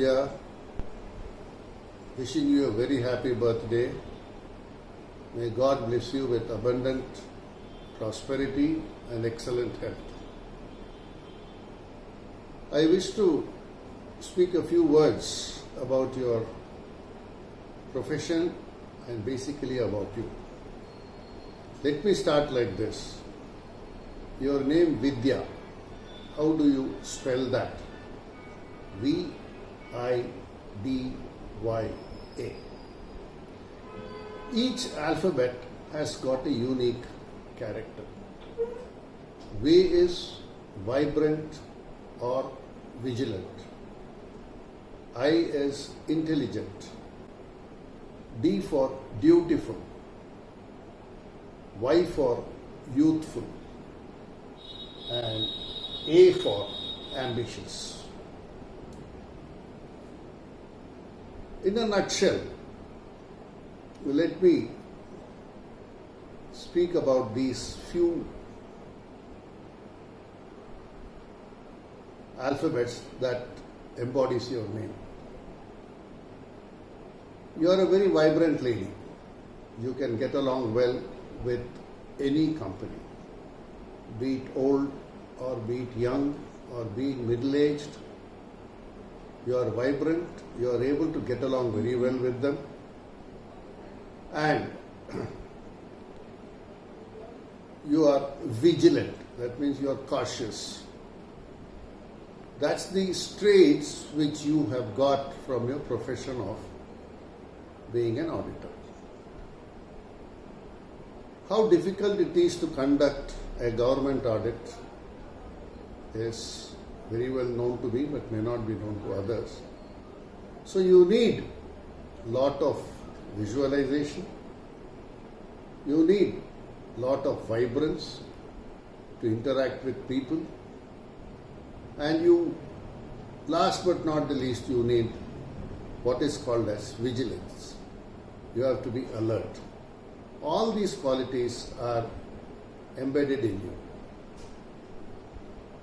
Vidya, wishing you a very happy birthday. May God bless you with abundant prosperity and excellent health. I wish to speak a few words about your profession and basically about you. Let me start like this. Your name Vidya, how do you spell that? V-I-D-Y-A. Each alphabet has got a unique character. V is vibrant or vigilant. I is intelligent. D for dutiful. Y for youthful. And A for ambitious. In a nutshell, let me speak about these few alphabets that embodies your name. You are a very vibrant lady. You can get along well with any company, be it old or be it young or be it middle-aged. You are vibrant, you are able to get along very well with them, and you are vigilant. That means you are cautious. That's the traits which you have got from your profession of being an auditor. How difficult it is to conduct a government audit is very well known to me, but may not be known to others. So you need lot of visualization, you need lot of vibrance to interact with people, and you, last but not the least, you need what is called as vigilance. You have to be alert. All these qualities are embedded in you.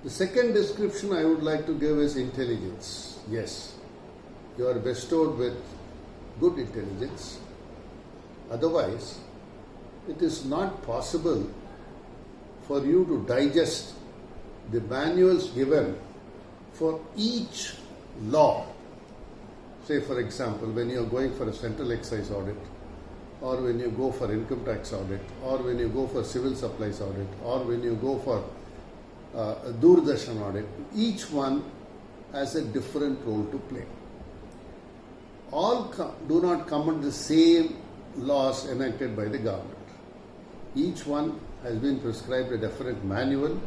The second description I would like to give is intelligence. Yes, you are bestowed with good intelligence. Otherwise, it is not possible for you to digest the manuals given for each law. Say, for example, when you are going for a central excise audit, or when you go for income tax audit, or when you go for civil supplies audit, or when you go for a Doordarshan audit, each one has a different role to play. All do not come under the same laws enacted by the government. Each one has been prescribed a different manual.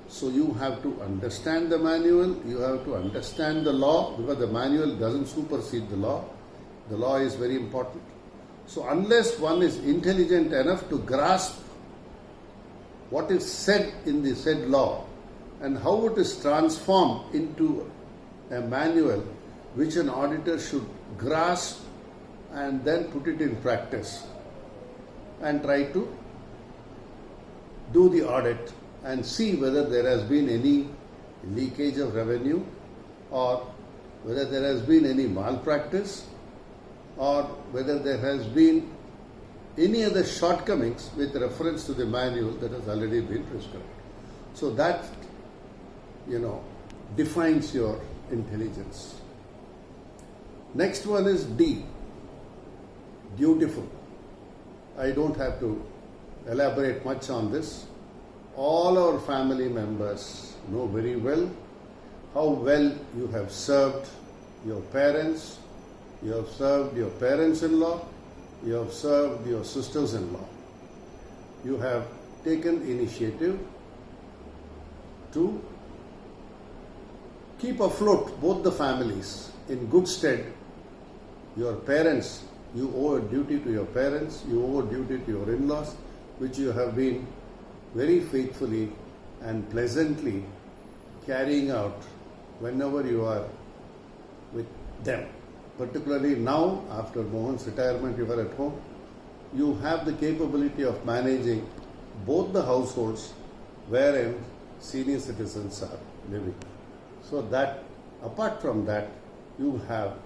So you have to understand the manual, you have to understand the law, because the manual doesn't supersede the law. The law is very important. So unless one is intelligent enough to grasp what is said in the said law and how it is transformed into a manual which an auditor should grasp and then put it in practice and try to do the audit and see whether there has been any leakage of revenue, or whether there has been any malpractice, or whether there has been any other shortcomings with reference to the manual that has already been prescribed. So that, defines your intelligence. Next one is D, dutiful. I don't have to elaborate much on this. All our family members know very well how well you have served your parents, you have served your parents-in-law, you have served your sisters-in-law. You have taken initiative to keep afloat both the families in good stead. Your parents, you owe a duty to your parents, you owe a duty to your in-laws, which you have been very faithfully and pleasantly carrying out whenever you are with them. Particularly now, after Mohan's retirement, you are at home, you have the capability of managing both the households wherein senior citizens are living. So that, apart from that, you have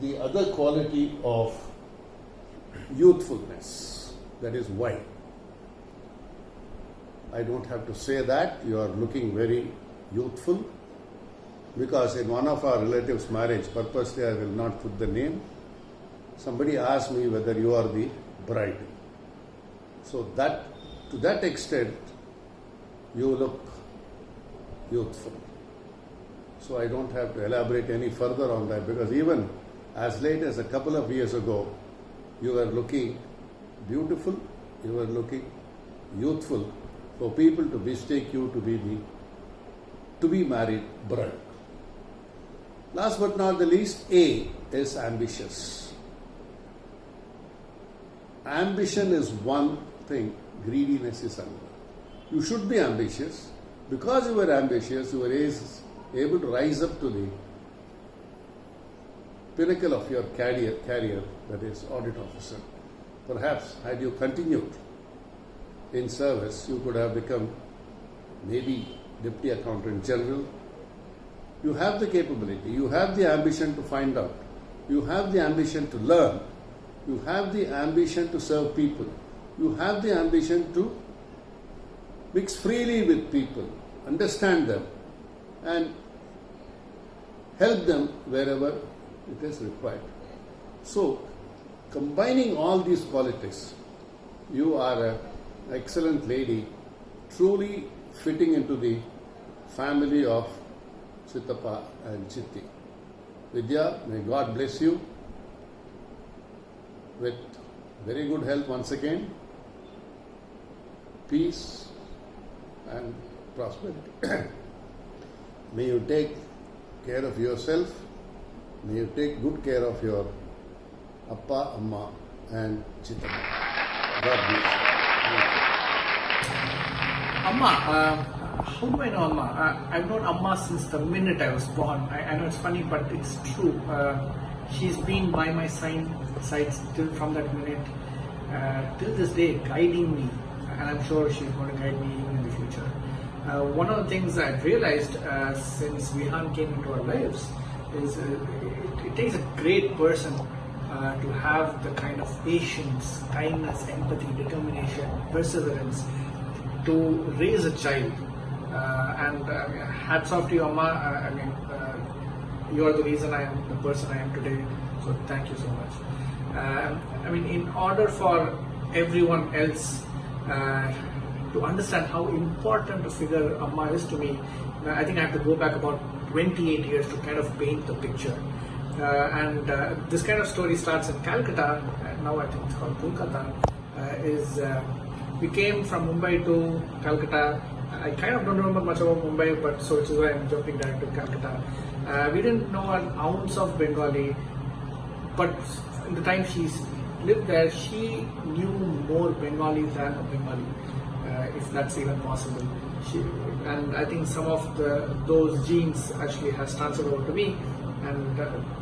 the other quality of youthfulness. That is why. I don't have to say that. You are looking very youthful, because in one of our relatives' marriage, purposely I will not put the name, somebody asked me whether you are the bride. So that, to that extent, you look youthful. So I don't have to elaborate any further on that, because even as late as a couple of years ago, you were looking beautiful, you were looking youthful for people to mistake you to be married bride. Last but not the least, A is ambitious. Ambition is one thing, greediness is another. You should be ambitious. Because you were ambitious, you were able to rise up to the pinnacle of your career, that is audit officer. Perhaps had you continued in service, you could have become maybe Deputy Accountant General. You have the capability, you have the ambition to find out, you have the ambition to learn, you have the ambition to serve people, you have the ambition to mix freely with people, understand them, and help them wherever it is required. So, combining all these qualities, you are an excellent lady, truly fitting into the family of Chittappa and Chitti. Vidya, may God bless you with very good health once again, peace and prosperity. May you take care of yourself. May you take good care of your Appa, Amma and Chittappa. God bless you. Amma, how do I know Amma? I've known Amma since the minute I was born. I know it's funny, but it's true. She's been by my side till from that minute, till this day, guiding me, and I'm sure she's going to guide me even in the future. One of the things I've realized since Vihan came into our lives is it takes a great person to have the kind of patience, kindness, empathy, determination, perseverance to raise a child. And hats off to you, Amma. You are the reason I am the person I am today. So thank you so much. In order for everyone else to understand how important a figure Amma is to me, I think I have to go back about 28 years to kind of paint the picture. This kind of story starts in Calcutta. Now I think it's called Kolkata. We came from Mumbai to Calcutta. I kind of don't remember much about Mumbai, but so which is why I'm jumping direct to Calcutta. We didn't know an ounce of Bengali, but in the time she lived there, she knew more Bengali than a Bengali, if that's even possible. And I think some of those genes actually has transferred over to me. And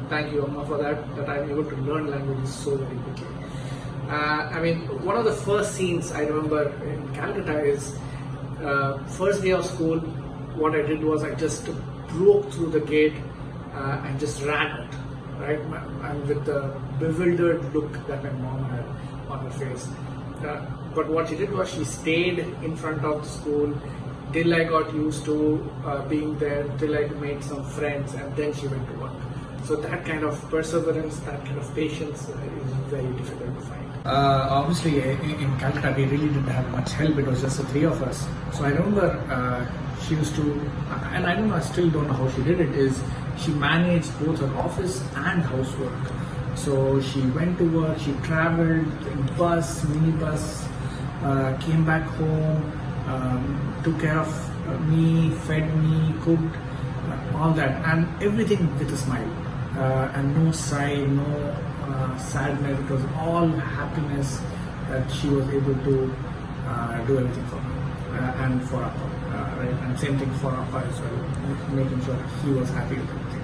thank you, Amma, for that I'm able to learn languages so very quickly. One of the first scenes I remember in Calcutta is first day of school. What I did was I just broke through the gate and just ran out, right? And with the bewildered look that my mom had on her face. But what she did was she stayed in front of the school till I got used to being there, till I made some friends, and then she went to work. So that kind of perseverance, that kind of patience is very difficult to find. Obviously, in Calcutta, we really didn't have much help. It was just the three of us. So I remember she used to, and I still don't know how she did it, is she managed both her office and housework. So she went to work, she traveled in bus, minibus, came back home, took care of me, fed me, cooked, all that, and everything with a smile. And no sigh, no sadness. It was all happiness that she was able to do everything for me and for Appa, right? And same thing for Appa as well, making sure he was happy with everything.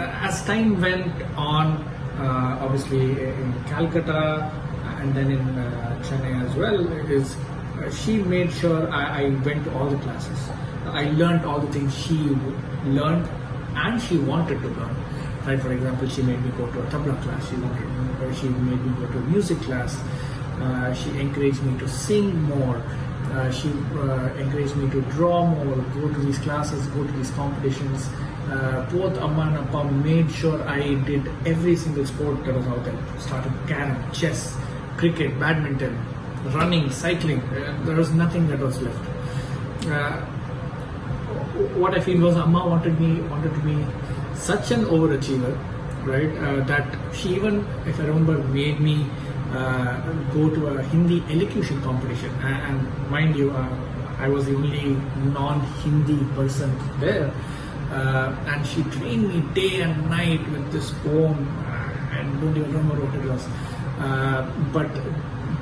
As time went on, obviously in Calcutta and then in Chennai as well, she made sure I went to all the classes. I learned all the things she learned and she wanted to learn. Right, for example, she made me go to a tabla class. She made me go to a music class. She encouraged me to sing more. She encouraged me to draw more, go to these classes, go to these competitions. Both Amma and Appa made sure I did every single sport that was out there. Started carom, chess, cricket, badminton, running, cycling. There was nothing that was left. What I feel was Amma wanted to be such an overachiever, right? That she even, if I remember, made me go to a Hindi elocution competition. And mind you, I was the only non-Hindi person there. And she trained me day and night with this poem. I don't even remember what it was. But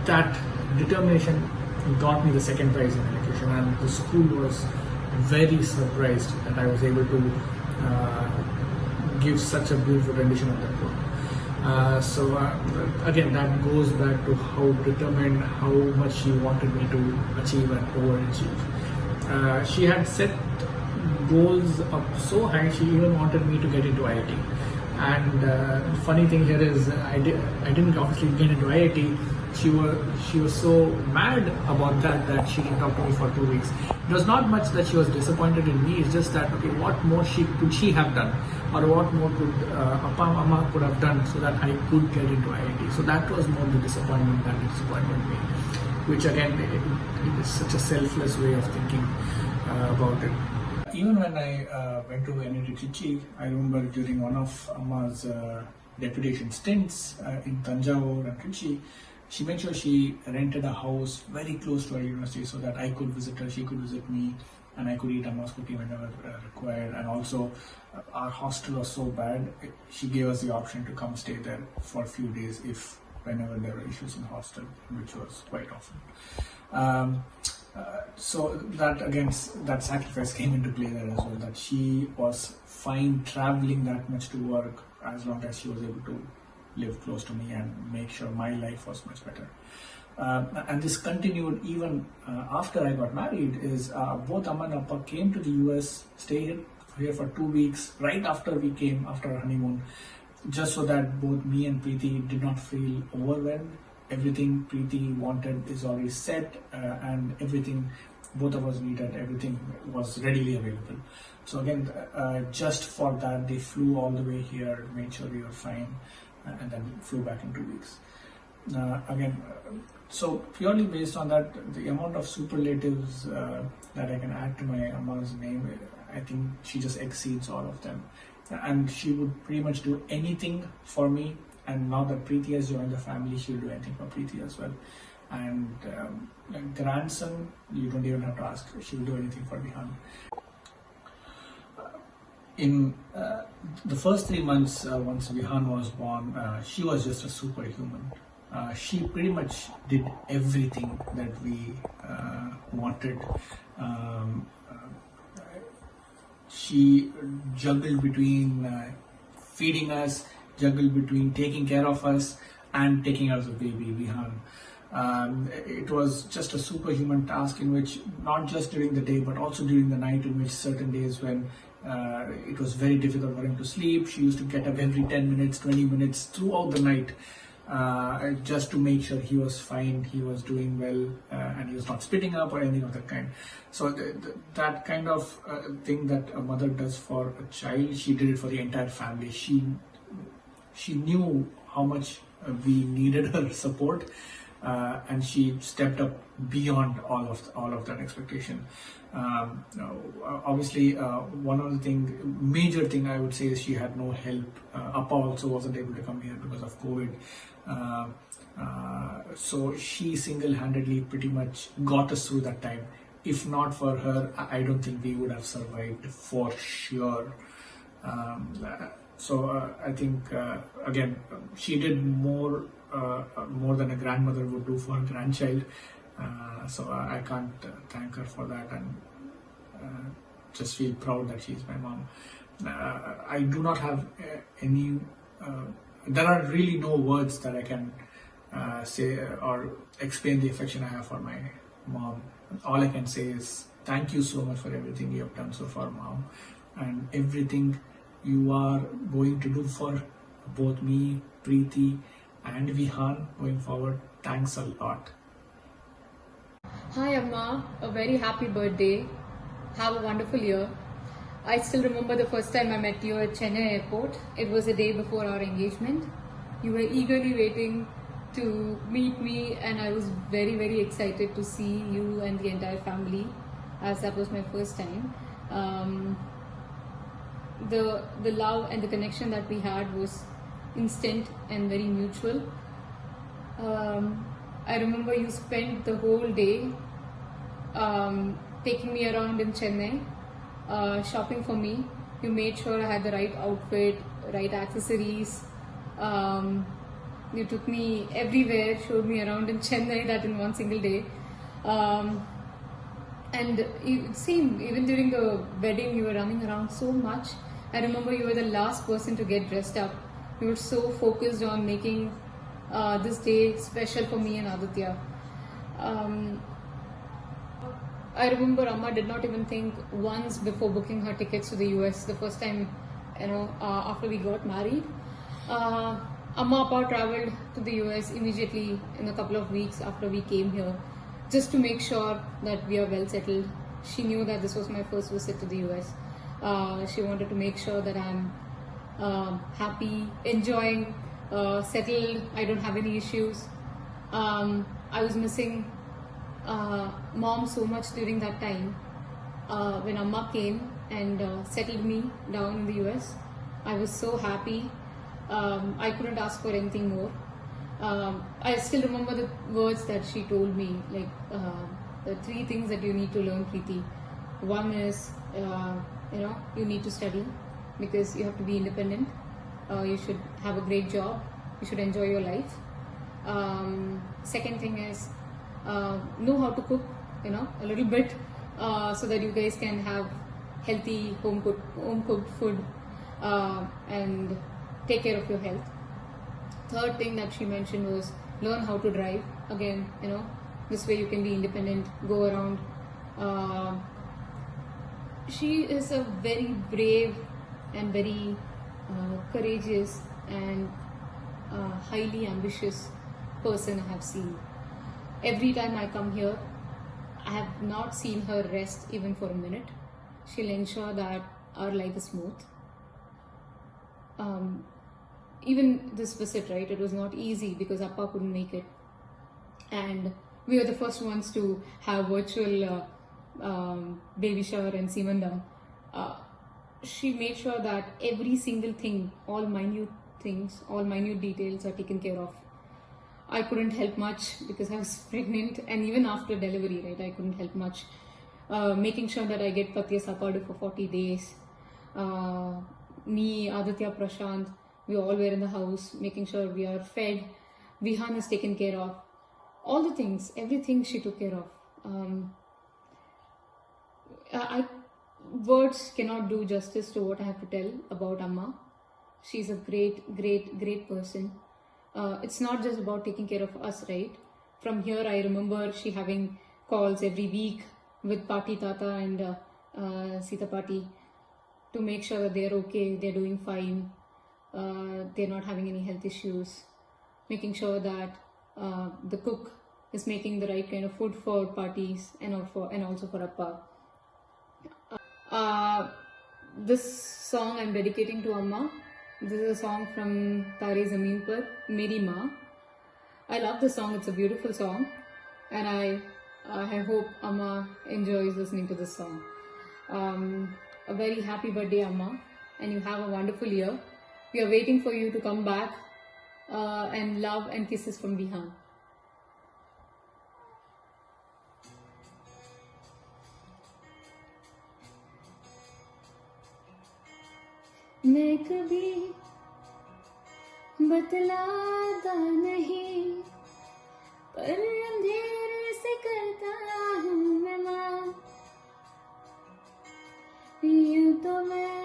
that determination got me the second prize in elocution, and the school was very surprised that I was able to give such a beautiful rendition of that poem. So again, that goes back to how determined, how much she wanted me to achieve and overachieve. She had set goals up so high, she even wanted me to get into IIT. And the funny thing here is, I didn't obviously get into IIT. She was so mad about that she didn't talk to me for 2 weeks. It was not much that she was disappointed in me. It's just that, okay, what more could she have done, or what more could Appa and Amma could have done so that I could get into IIT. So that was more the disappointment than the disappointment me, which again, it is such a selfless way of thinking about it. Even when I went to NIT Trichy, I remember during one of Amma's deputation stints in Tanjavur and Trichy, she made sure she rented a house very close to our university so that I could visit her, she could visit me, and I could eat Amma's cooking whenever required. And also, our hostel was so bad, she gave us the option to come stay there for a few days whenever there were issues in the hostel, which was quite often. So that again, that sacrifice came into play there as well, that she was fine traveling that much to work as long as she was able to live close to me and make sure my life was much better. And this continued even after I got married. Both Amma and Appa came to the US, stayed here for 2 weeks right after we came, after our honeymoon, just so that both me and Preeti did not feel overwhelmed. Everything Preeti wanted is already set, and everything both of us needed, everything was readily available. So again, just for that, they flew all the way here, made sure we were fine, and then flew back in 2 weeks. So purely based on that, the amount of superlatives that I can add to my Amma's name, I think she just exceeds all of them. And she would pretty much do anything for me. And now that Preeti has joined the family, she'll do anything for Preeti as well. And grandson, you don't even have to ask, she'll do anything for Vihan. In the first 3 months, once Vihan was born, she was just a superhuman. She pretty much did everything that we wanted. She juggled between feeding us, juggled between taking care of us and taking care of the baby, Vihan. It was just a superhuman task in which, not just during the day, but also during the night, in which certain days when it was very difficult for him to sleep, she used to get up every 10 minutes, 20 minutes throughout the night, just to make sure he was fine, he was doing well, and he was not spitting up or anything of that kind. So that kind of thing that a mother does for a child, she did it for the entire family. She knew how much we needed her support, and she stepped up beyond all of that expectation. Obviously, one of the major thing I would say is she had no help. Appa also wasn't able to come here because of COVID. So she single-handedly pretty much got us through that time. If not for her, I don't think we would have survived for sure. So I think again, she did more than a grandmother would do for a grandchild. So I can't thank her for that, and just feel proud that she's my mom. I do not have any. There are really no words that I can say or explain the affection I have for my mom. All I can say is Thank you so much for everything you have done so far, Mom, and everything you are going to do for both me, Preeti, and Vihan going forward. Thanks a lot. Hi Amma, a very happy birthday. Have a wonderful year. I still remember the first time I met you at Chennai airport. It was the day before our engagement. You were eagerly waiting to meet me, and I was very, very excited to see you and the entire family, as that was my first time. The love and the connection that we had was instant and very mutual. I remember you spent the whole day taking me around in Chennai, shopping for me. You made sure I had the right outfit, right accessories. You took me everywhere, showed me around in Chennai, that in one single day. And it seemed, even during the wedding, you were running around so much. I remember you were the last person to get dressed up. You were so focused on making this day special for me and Aditya. I remember Amma did not even think once before booking her tickets to the US the first time, after we got married. Amma Appa traveled to the US immediately in a couple of weeks after we came here, just to make sure that we are well settled. She knew that this was my first visit to the US. She wanted to make sure that I'm happy, enjoying, settled, I don't have any issues. I was missing Mom so much during that time. When Amma came and settled me down in the US, I was so happy. I couldn't ask for anything more. I still remember the words that she told me, like the 3 things that you need to learn, Preeti. One is, you need to study because you have to be independent. You should have a great job. You should enjoy your life. Second thing is, know how to cook, a little bit, so that you guys can have healthy home cooked food and take care of your health. Third thing that she mentioned was learn how to drive. Again, this way you can be independent, go around. She is a very brave and very courageous and highly ambitious person I have seen. Every time I come here, I have not seen her rest even for a minute. She'll ensure that our life is smooth. Even this visit, right, it was not easy because Appa couldn't make it. And we were the first ones to have virtual baby shower and Simandam. She made sure that every single thing, all minute things, all minute details are taken care of. I couldn't help much because I was pregnant, and even after delivery, right, I couldn't help much. Making sure that I get Patya Sapadu for 40 days. Me, Aditya, Prashant, we all were in the house, making sure we are fed. Vihan is taken care of. All the things, everything she took care of. Words cannot do justice to what I have to tell about Amma. She's a great, great, great person. It's not just about taking care of us, right? From here, I remember she having calls every week with Pati Tata and Sita Pati to make sure that they're okay, they're doing fine, they're not having any health issues, making sure that the cook is making the right kind of food for parties and also for Appa. This song I'm dedicating to Amma. This is a song from Tare Zameen Par, Meri Maa. I love the song, it's a beautiful song, and I hope Amma enjoys listening to this song. A very happy birthday, Amma, and you have a wonderful year. We are waiting for you to come back, and love and kisses from Vihan. मैं कभी बतलाता नहीं, पर अंधेरे से करता हूँ मैं मान। यूं तो मैं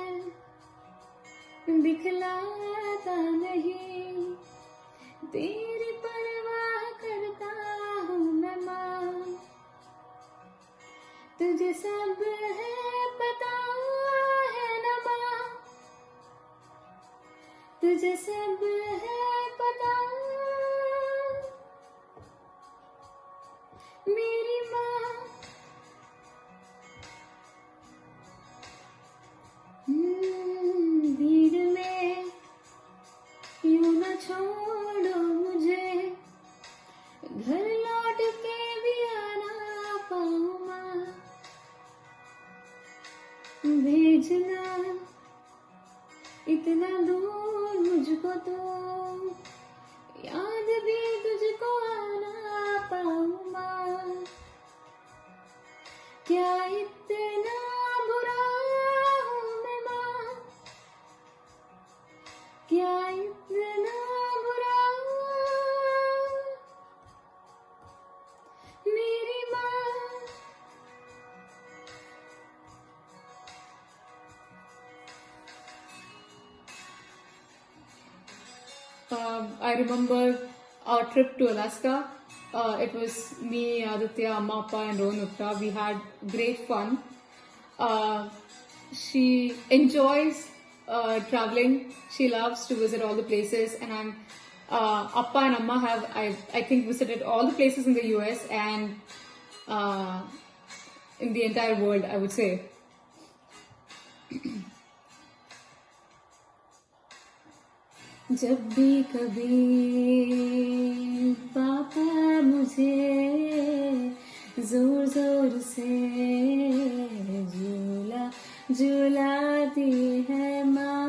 दिखलाता नहीं, तेरी परवाह करता हूँ मैं मान। तुझे सब है पता, मेरी माँ भीड़ में यूं न छोड़ो मुझे, घर लौट के भी आना पाऊँ माँ, भेजना इतना दूर मुझको तो, याद भी तुझको आना पाऊँ माँ, क्या इतना बुरा हूँ मैं माँ, क्या इतना बुरा मेरी माँ। I remember our trip to Alaska. It was me, Aditya, Amma, Appa, and Rohan Utta. We had great fun. She enjoys traveling. She loves to visit all the places, and Appa and Amma have, I think, visited all the places in the US and in the entire world, I would say. जब भी कभी पापा मुझे जोर जोर से झूला झूलाती है माँ,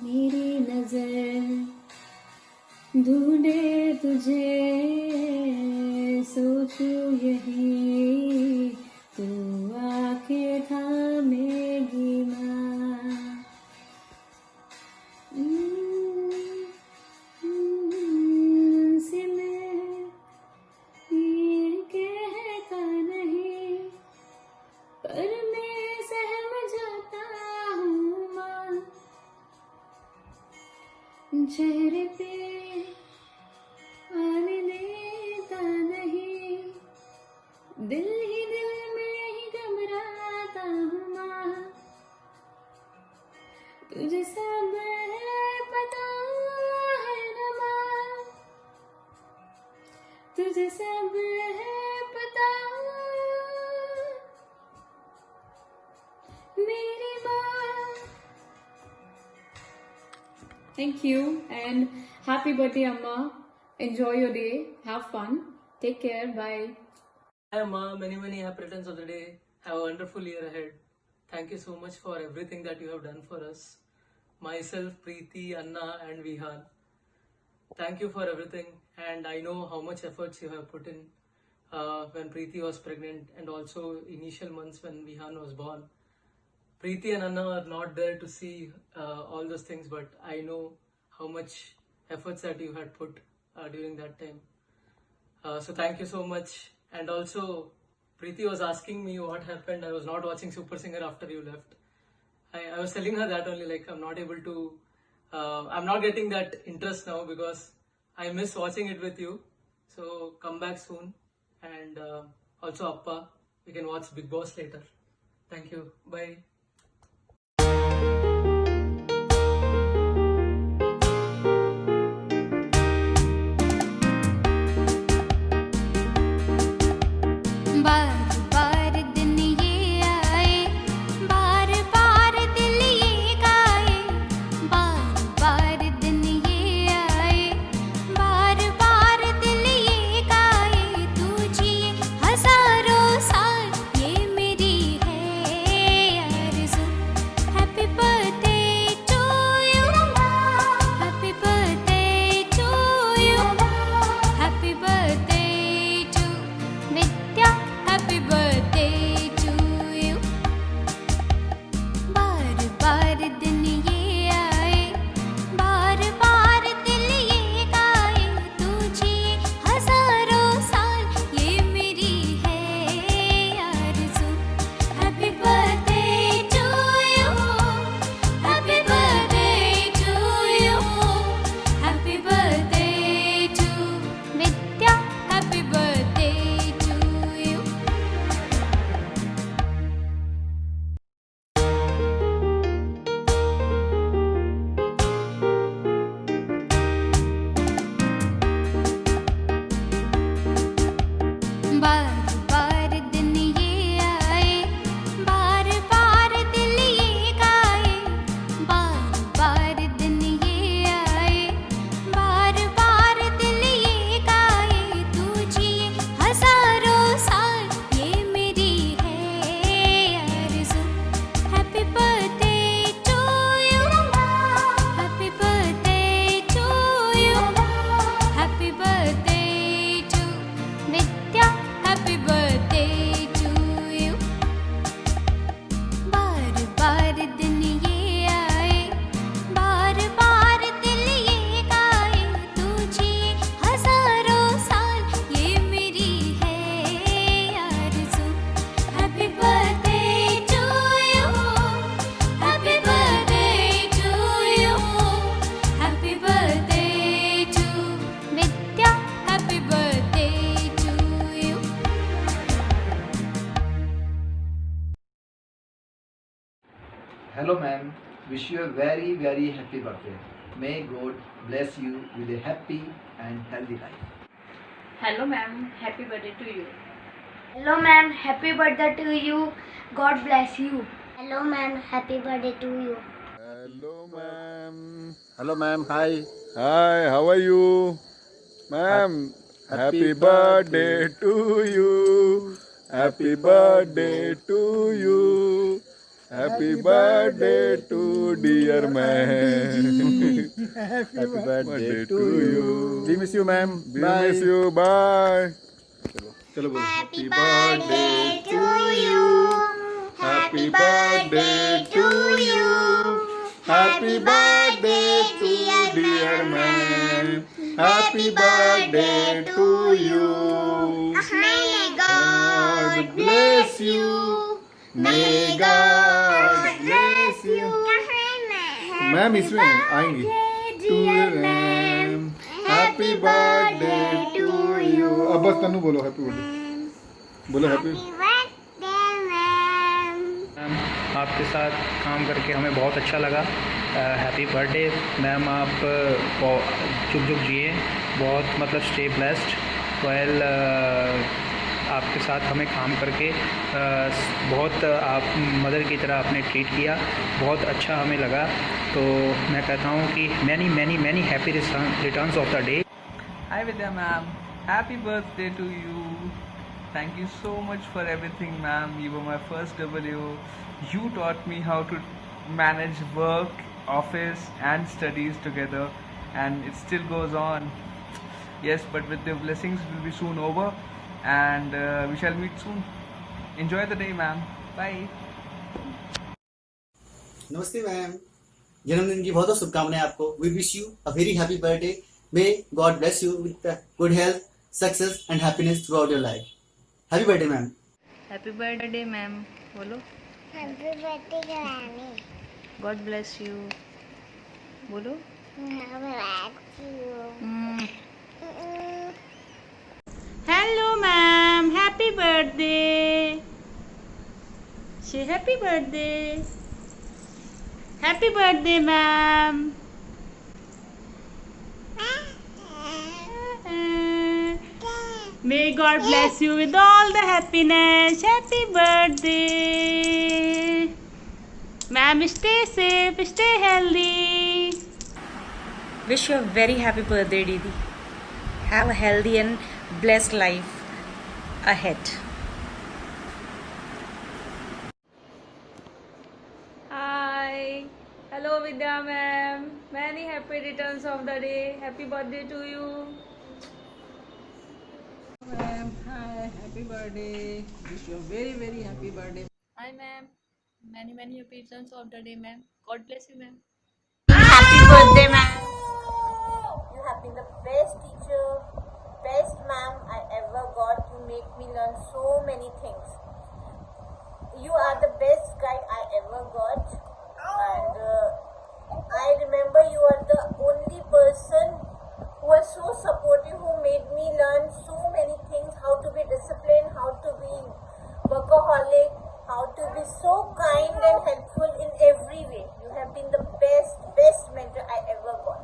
मेरी नजर ढूंढे तुझे, सोचूं यही तू आके थामेगी माँ। से मैं ये कहता नहीं, पर मैं सहम जाता हूँ माँ, चेहरे पे आने देता नहीं, दिल ही दिल में ही घबराता हूँ माँ, तुझे सब है पता है ना माँ, तुझे सब है पता मेरी माँ। Thank you and happy birthday Amma. Enjoy your day. Have fun. Take care. Bye. Hi Amma, many happy returns of the day. Have a wonderful year ahead. Thank you so much for everything that you have done for us. Myself, Preeti, Anna and Vihan. Thank you for everything, and I know how much efforts you have put in when Preeti was pregnant and also initial months when Vihan was born. Preeti and Anna are not there to see all those things, but I know how much efforts that you had put during that time. So thank you so much. And also, Preeti was asking me what happened. I was not watching Super Singer after you left. I was telling her that only, like, I'm not able to, I'm not getting that interest now because I miss watching it with you. So come back soon. And also Appa, we can watch Big Boss later. Thank you. Bye. बार बार दिन ये आए, बार बार दिल ये गाए, बार बार दिन ये आए, बार बार दिल ये गाए, तू जिए हजारों साल ये मेरी है wish you a very, very happy birthday. May God bless you with a happy and healthy life. Hello ma'am, happy birthday to you. Hello ma'am, happy birthday to you. God bless you. Hello ma'am, happy birthday to you. Hello, ma'am. Hello, ma'am. Hi. Hi, how are you? Ma'am, happy birthday to you. Happy birthday to you. Happy birthday to dear ma'am. Happy birthday to you. We miss you, ma'am. We Bye. miss you. Bye. चलो बोलो. Happy birthday to you. Happy birthday to you. Happy birthday to dear ma'am. Happy birthday to you. May God bless you. May God bless you. Ma'am इसमें आएंगी. To ma'am. Happy birthday to you. अब बस तनु बोलो happy birthday. बोलो happy. Ma'am आपके साथ काम करके हमें बहुत अच्छा लगा. Happy birthday ma'am. आप जुग जुग जिए. बहुत मतलब स्टे ब्लेस्ड. वेल आपके साथ हमें काम करके बहुत आप मदर की तरह आपने ट्रीट किया. बहुत अच्छा हमें लगा. तो मैं कहता हूँ कि many many many happy returns of the day. Hi Vidya ma'am, happy birthday to you. Thank you so much for everything ma'am. You were my first W. You taught me how to manage work, office and studies together, and it still goes on. Yes, but with the blessings will be soon over, and we shall meet soon. Enjoy the day ma'am. Bye. नमस्ते ma'am, जन्मदिन की बहुत बहुत शुभकामनाएं आपको. We wish you a very happy birthday. May God bless you with good health, success and happiness throughout your life. Happy birthday ma'am. Happy birthday ma'am. बोलो. Happy birthday Granny. God bless you. बोलो. Hello ma'am, happy birthday. Say happy birthday. Happy birthday ma'am. May God bless you with all the happiness. Happy birthday. Ma'am, stay safe, stay healthy. Wish you a very happy birthday, Didi. Have a healthy and blessed life ahead. Hi. Hello Vidya ma'am. Many happy returns of the day. Happy birthday to you. Ma'am, hi, happy birthday. Wish you a very, very happy birthday. Hi ma'am. Many many happy returns of the day ma'am. God bless you ma'am. Happy birthday, ma'am. You have been the best teacher, best ma'am I ever got. You make me learn so many things. You are the best guide I ever got, and I remember you are the only person who was so supportive, who made me learn so many things, how to be disciplined, how to be workaholic, how to be so kind and helpful in every way. You have been the best mentor I ever got.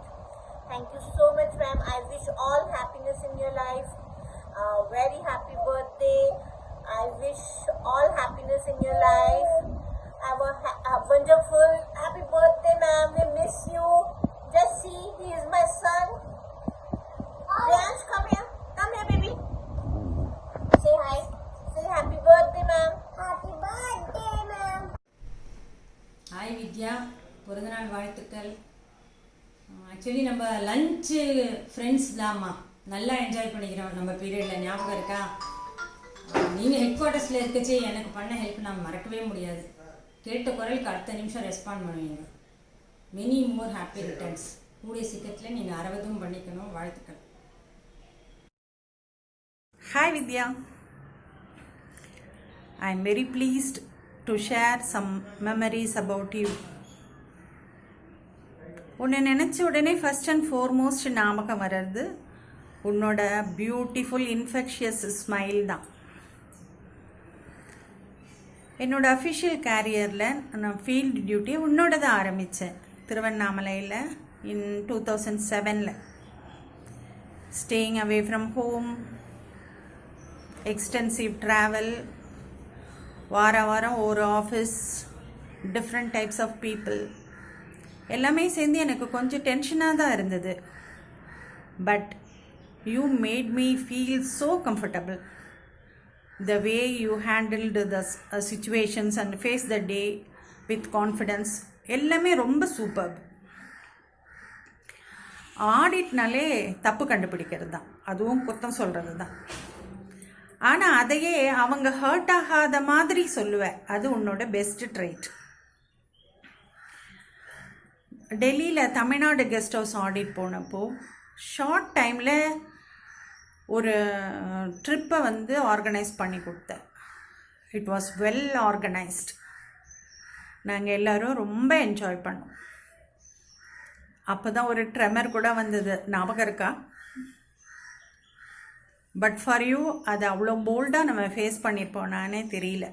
Thank you so much ma'am. I wish all happiness in your life. Very happy birthday. I wish all happiness in your life. Have a wonderful happy birthday ma'am. We miss you. Just see, he is my son. Priyansh, come here. Come here baby. Say hi. Say happy birthday ma'am. Happy birthday ma'am. Hi Vidya, பிறந்தநாள் வாழ்த்துக்கள். Actually நம்ம lunch friends தாம்மா, நல்லா enjoy பண்ணிக்கிறோம் நம்ம பீரியடில். ஞாபகம் இருக்கா? நீங்கள் ஹெட் குவார்ட்டர்ஸில் இருக்கச்சே எனக்கு பண்ண ஹெல்ப் நான் மறக்கவே முடியாது. கேட்ட குரலுக்கு அடுத்த நிமிஷம் ரெஸ்பாண்ட் பண்ணுவீங்க. Many more happy returns. கூடிய சீக்கிரத்தில் நீங்கள் 60 பண்ணிக்கணும். வாழ்த்துக்கள். Hi Vidya. I am very pleased to share some memories about you. உன்னை நினச்ச உடனே ஃபர்ஸ்ட் அண்ட் ஃபார்மோஸ்ட் ஞாபகம் வர்றது உன்னோட பியூட்டிஃபுல் இன்ஃபெக்ஷியஸ் ஸ்மைல் தான். என்னோடய அஃபிஷியல் கேரியரில் நான் ஃபீல்டு டியூட்டி உன்னோட தான் ஆரம்பித்தேன் திருவண்ணாமலையில் in 2007. Staying away from home, extensive travel, வாரம் ஒரு office, different types of people, எல்லாமே சேர்ந்து எனக்கு கொஞ்சம் டென்ஷனாக தான் இருந்தது. But you made me feel so comfortable. The way you handled the situations and faced the day with confidence எல்லாமே ரொம்ப சூப்பர். ஆடிட்னாலே தப்பு கண்டுபிடிக்கிறது தான், அதுவும் குத்தம் சொல்கிறது தான். ஆனால் அதையே அவங்க ஹர்ட் ஆகாத மாதிரி சொல்லுவேன். அது உன்னோட பெஸ்ட் ட்ரைட். டெல்லியில் தமிழ்நாடு கெஸ்ட் ஹவுஸ் ஆடிட் போனப்போ ஷார்ட் டைமில் ஒரு ட்ரிப்பை ஆர்கனைஸ் பண்ணி கொடுத்தேன். It was well organised. நாங்கள் எல்லோரும் ரொம்ப என்ஜாய் பண்ணோம். அப்போ தான் ஒரு ட்ரெமர் கூட வந்தது, ஞாபகம் இருக்கா? பட் ஃபார் யூ அது அவ்வளோ போல்டாக நம்ம ஃபேஸ் பண்ணியிருப்போனானே தெரியல.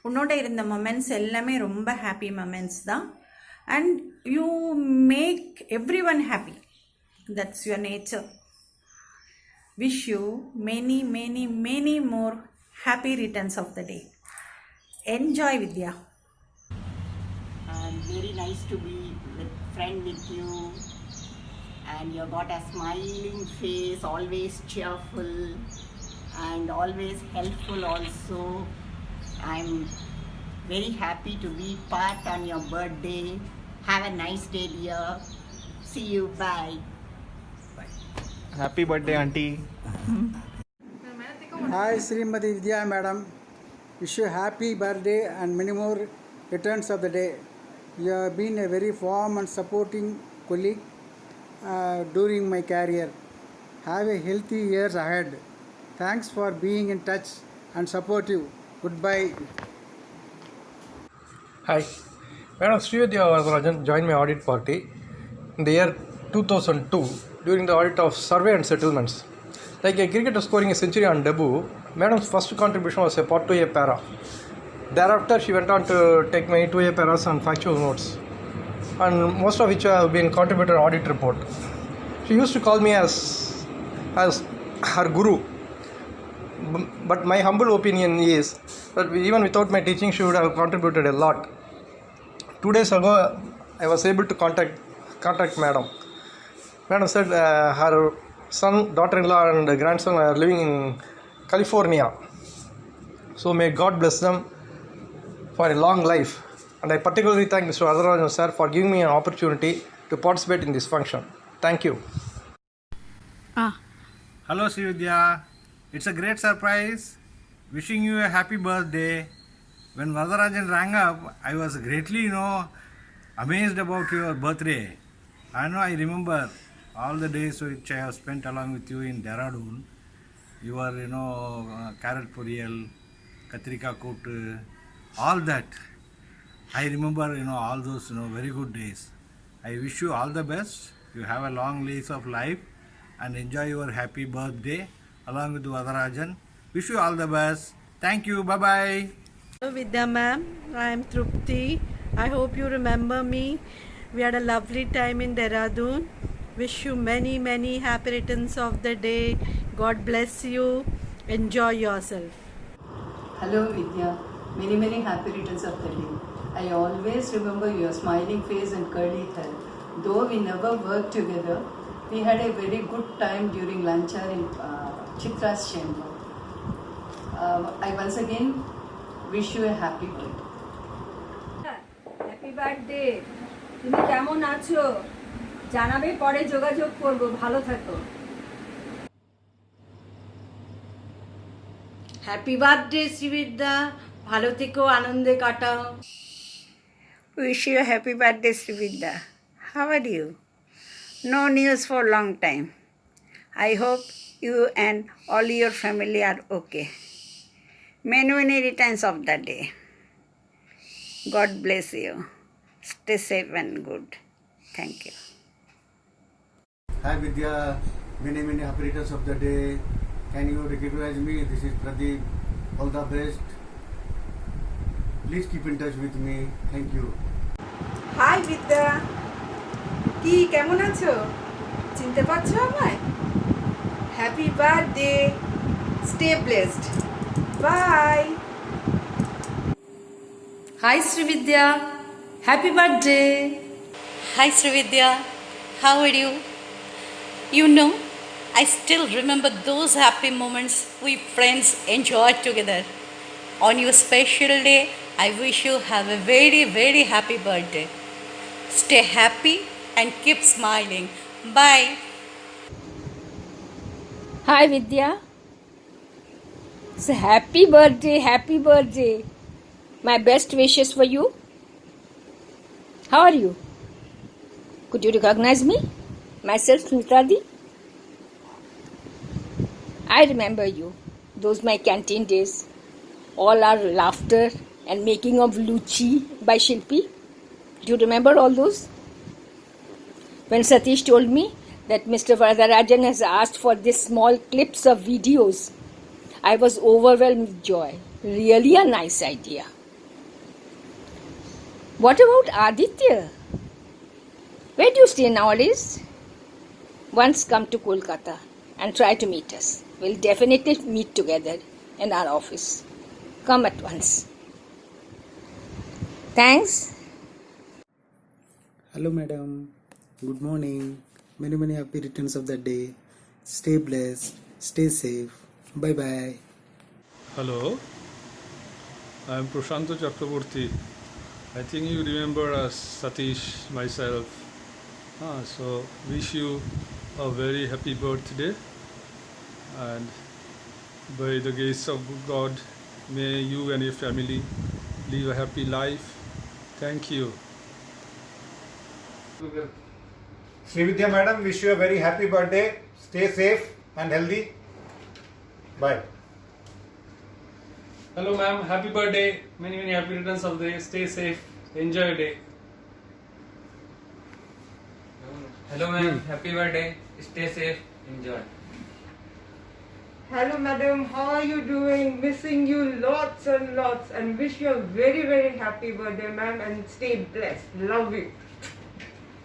உன்னோட இருந்த மொமெண்ட்ஸ் எல்லாமே ரொம்ப ஹாப்பி மொமெண்ட்ஸ் தான். And you make everyone happy. That's your nature. Wish you many more happy returns of the day. Enjoy, Vidya. Very nice to be friend with you, and you got a smiling face, always cheerful and always helpful also. I'm very happy to be part on your birthday. Have a nice day, dear. See you. Bye. Happy birthday, auntie. Hi, Srimati Vidya madam. Wish you happy birthday and many more returns of the day. You have been a very warm and supporting colleague during my career. Have a healthy years ahead. Thanks for being in touch and supportive. Goodbye. Hi. Madam Srividya Varadarajan joined my audit party in the year 2002 during the audit of survey and settlements. Like a cricketer scoring a century on debut, Madam's first contribution was a part 2A para. Thereafter, she went on to take many 2A paras and factual notes, and most of which have been contributed to audit report. She used to call me as her guru. But my humble opinion is that even without my teaching, she would have contributed a lot. 2 days ago, I was able to contact Madam. Madam said her son, daughter-in-law and grandson are living in California. So may God bless them for a long life. And I particularly thank Mr. Varadarajan sir for giving me an opportunity to participate in this function. Thank you. Hello Srividya. It's a great surprise. Wishing you a happy birthday. When Varadarajan rang up, I was greatly, amazed about your birthday. I remember all the days which I have spent along with you in Dehradun. Your, carrot poriyal, katrika koot, all that. I remember, all those, very good days. I wish you all the best. You have a long lease of life and enjoy your happy birthday along with Varadarajan. Wish you all the best. Thank you. Bye-bye. Hello Vidya ma'am, I am Trupti. I hope you remember me. We had a lovely time in Dehradun. Wish you many happy returns of the day. God bless you. Enjoy yourself. Hello Vidya, many happy returns of the day. I always remember your smiling face and curly hair. Though we never worked together, we had a very good time during lunch hour in Chitra's chamber. I once again wish you a happy birthday. Happy birthday. তুমি কেমন আছো জানাবে, পরে যোগাযোগ করব। ভালো থাকো। Happy birthday Srividya, ভালো থেকো, আনন্দে কাটাও। Wish you a happy birthday Srividya. How are you? No news for long time. I hope you and all your family are okay. Many returns of the day. God bless you. Stay safe and good. Thank you. Hi Vidya, many happy returns of the day. Can you recognize me? This is Pradeep. All the best. Please keep in touch with me. Thank you. Hi Vidya, কি কেমন আছো? চিনতে পারছো আমায়? Happy birthday, stay blessed, bye. Hi Srividya, happy birthday. Hi Srividya, how are you? You know, I still remember those happy moments we friends enjoyed together. On your special day, I wish you have a very, very happy birthday. Stay happy and keep smiling. Bye. Hi Vidya. So happy birthday, happy birthday. My best wishes for you. How are you? Could you recognize me? Myself, Smitadi. I remember you. Those my canteen days. All our laughter and making of Luchi by Shilpi. Do you remember all those? When Satish told me that Mr. Varadarajan has asked for these small clips of videos, I was overwhelmed with joy. Really a nice idea. What about Aditya? Where do you stay nowadays? Once come to Kolkata and try to meet us. We'll definitely meet together in our office. Come at once. Thanks. Hello, madam. Good morning. Many happy returns of the day. Stay blessed. Stay safe. Bye bye. Hello, I am Prashanto Chakraborty. I think you remember us, Satish, myself. So wish you a very happy birthday, and by the grace of God, may you and your family live a happy life. Thank you. Srividya madam, wish you a very happy birthday. Stay safe and healthy. Bye. Hello ma'am, happy birthday. Many happy returns of the day. Stay safe. Enjoy your day. Hello ma'am, happy birthday. Stay safe. Enjoy. Hello madam, how are you doing? Missing you lots and lots, and wish you a very happy birthday ma'am, and stay blessed. Love you.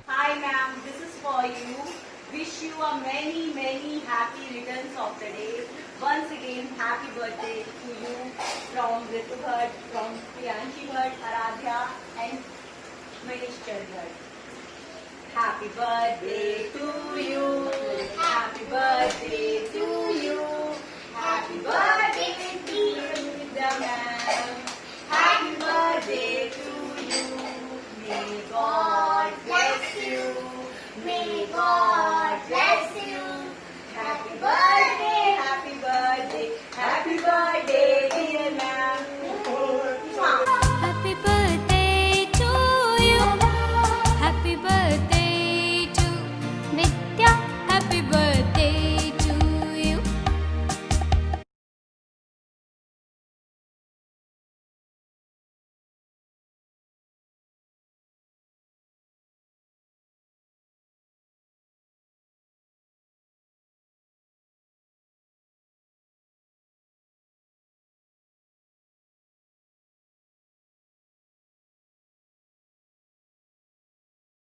Hi ma'am, this is for you. Wish you a many happy returns of the day. Once again, happy birthday to you from Ritu Bhatt, from Priyanshi Bhatt, Aradhya and Manish Bhatt. Happy birthday to you. Happy birthday to you. Happy birthday to Vidya ma'am. Happy birthday to you. May God bless you. May God bless you. Happy birthday, happy birthday, happy birthday, dear ma'am. Happy birthday to you. Happy birthday.